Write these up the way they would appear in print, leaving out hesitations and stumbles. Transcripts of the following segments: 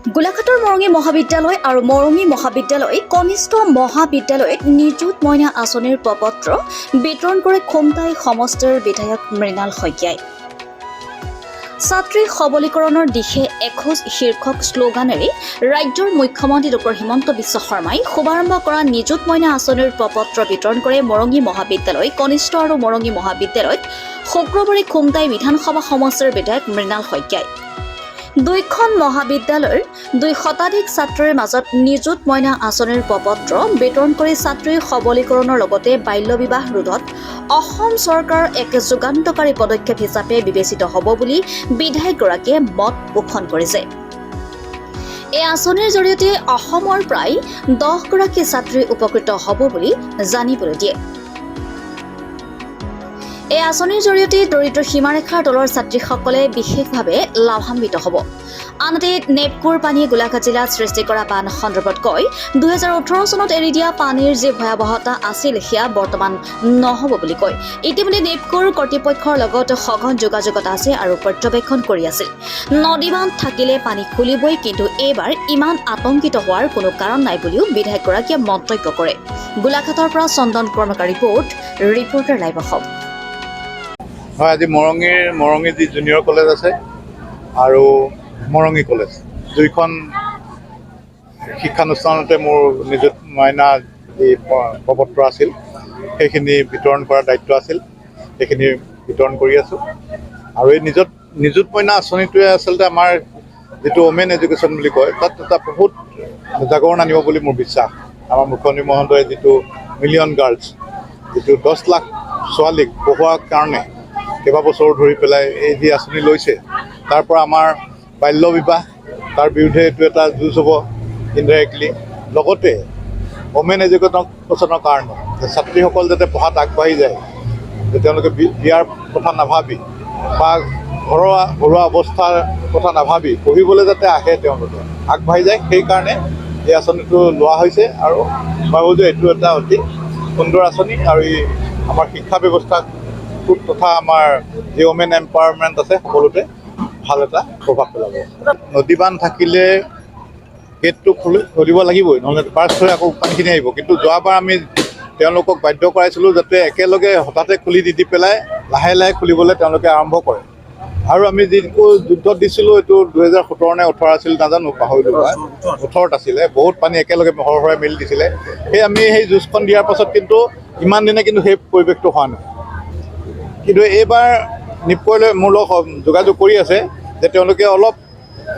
গোলাঘাটৰ মৰঙী মহাবিদ্যালয় আৰু মৰঙী মহাবিদ্যালয় কনিষ্ঠ মহাবিদ্যালয়ত নিযুত মইনা আঁচনিৰ প্ৰপত্ৰ বিতৰণ কৰে খুমটাই সমষ্টিৰ বিধায়ক মৃণাল শইকীয়াই। ছাত্ৰী সবলীকৰণৰ দিশে এখোজ শীৰ্ষক শ্লোগানেৰে ৰাজ্যৰ মুখ্যমন্ত্ৰী ডক্টৰ হিমন্ত বিশ্ব শৰ্মাই শুভাৰম্ভ কৰা নিযুত মইনা আঁচনিৰ প্ৰপত্ৰ বিতৰণ কৰে মৰঙী মহাবিদ্যালয় কনিষ্ঠ আৰু মৰঙী মহাবিদ্যালয়ত শুক্ৰবাৰে খুমটাই বিধানসভা সমষ্টিৰ বিধায়ক মৃণাল শইকীয়াই। দুইখন মহাবিদ্যালয়ৰ 2 শতাধিক ছাত্ৰীৰ মাজত নিযুত মইনা আঁচনিৰ প্ৰপত্ৰ বিতৰণ কৰি ছাত্ৰীৰ সবলীকৰণৰ লগতে বাল্য বিবাহ ৰোধত অসম চৰকাৰৰ এক যুগান্তকাৰী পদক্ষেপ হিচাপে বিবেচিত হ'ব বুলি বিধায়কগৰাকীয়ে মত পোষণ কৰিছে। এই আঁচনিৰ জৰিয়তে অসমৰ প্ৰায় 10 গৰাকী ছাত্ৰী উপকৃত হ'ব বুলি জানিবলৈ দিয়ে। এই আঁচনিৰ জৰিয়তে দৰিদ্ৰ সীমাৰেখাৰ তলৰ ছাত্ৰীসকলে বিশেষভাৱে লাভান্বিত হ'ব। আনহাতে নেপকুৰ পানীয়ে গোলাঘাট জিলাত সৃষ্টি কৰা বান সন্দৰ্ভত কয় 2018 চনত এৰি দিয়া পানীৰ যি ভয়াৱহতা আছিল সেয়া বৰ্তমান নহ'ব বুলি কয়। ইতিমধ্যে নেপকুৰ কৰ্তৃপক্ষৰ লগত সঘন যোগাযোগত আছে আৰু পৰ্যবেক্ষণ কৰি আছিল। নদী বান্ধ থাকিলে পানী খুলিবই, কিন্তু এইবাৰ ইমান আতংকিত হোৱাৰ কোনো কাৰণ নাই বুলিও বিধায়কগৰাকীয়ে মন্তব্য কৰে। গোলাঘাটৰ পৰা চন্দন কৰ্মকাৰ ৰিপৰ্টাৰ লাইভ অসম। হয়, আজি মৰঙী যি জুনিয়ৰ কলেজ আছে আৰু মৰঙী কলেজ দুইখন শিক্ষানুষ্ঠানতে মোৰ নিযুত মইনা যি প্ৰপত্ৰ আছিল সেইখিনি বিতৰণ কৰাৰ দায়িত্ব আছিল। সেইখিনি বিতৰণ কৰি আছোঁ আৰু এই নিযুত মইনা আঁচনিটোৱে আচলতে আমাৰ যিটো ওমেন এডুকেশ্যন বুলি কয় তাত এটা বহুত জাগৰণ আনিব বুলি মোৰ বিশ্বাস। আমাৰ মুখ্যমন্ত্ৰী মহোদয়ে যিটো মিলিয়ন গাৰ্লছ যিটো 10 লাখ ছোৱালীক পঢ়োৱাৰ কাৰণে কেইবাবছৰো ধৰি পেলাই এই যি আঁচনি লৈছে তাৰ পৰা আমাৰ বাল্য বিবাহ তাৰ বিৰুদ্ধে এইটো এটা যুঁজ হ'ব ইনডাইৰেক্টলি। লগতে ওমেন এডুকেশ্যনৰ কাৰণে ছাত্ৰীসকল যাতে পঢ়াত আগবাঢ়ি যায়, যে তেওঁলোকে বিয়াৰ কথা নাভাবি বা ঘৰুৱা অৱস্থাৰ কথা নাভাবি পঢ়িবলৈ যাতে আহে, তেওঁলোকে আগবাঢ়ি যায়, সেইকাৰণে এই আঁচনিটো লোৱা হৈছে। আৰু মই ভাবোঁ যে এইটো এটা অতি সুন্দৰ আঁচনি আৰু ই আমাৰ শিক্ষা ব্যৱস্থাক তথা আমাৰ যি ওমেন এম্পাৱাৰমেণ্ট আছে সকলোতে ভাল এটা প্ৰভাৱ পেলাব। নদী বান্ধ থাকিলে গেটটো খুলিব লাগিবই, নহ'লে পাৰ্চ হৈ আকৌ পানীখিনি আহিব। কিন্তু যোৱাবাৰ আমি তেওঁলোকক বাধ্য কৰাইছিলোঁ যাতে একেলগে হঠাতে খুলি দি পেলাই লাহে লাহে খুলিবলৈ তেওঁলোকে আৰম্ভ কৰে। আৰু আমি যিটো যুদ্ধত দিছিলোঁ এইটো 2017 নে 18 আছিল নাজানো, পাহৰিলোঁ, 18ত আছিলে। বহুত পানী একেলগে সৰহৰাই মেলি দিছিলে। আমি সেই যুঁজখন দিয়াৰ পাছত কিন্তু ইমান দিনে কিন্তু সেই পৰিৱেশটো হোৱা নাই। কিন্তু এইবাৰ নিপকলৈ মোৰ লগত যোগাযোগ কৰি আছে যে তেওঁলোকে অলপ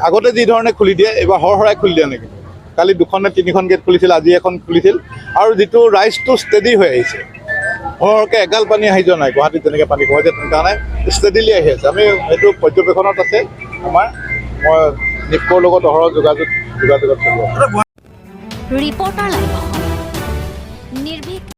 আগতে যি ধৰণে খুলি দিয়ে এইবাৰ সৰহৰাই খুলি দিয়ে নেকি। কালি 2খন নে 3খন গেট খুলিছিল, আজি এখন খুলিছিল। আৰু যিটো ৰাইজটো ষ্টেডি হৈ আহিছে, সৰহকৈ এগাল পানী আহি যোৱা নাই, গুৱাহাটীত যেনেকৈ পানী হয় যে তেনেকুৱা নাই, ষ্টেডিলি আহি আছে। আমি এইটো পৰ্যবেক্ষণত আছে আমাৰ, মই নিপকৰ লগত অহৰহ যোগাযোগত চলি আছোঁ। Reporter live Assam.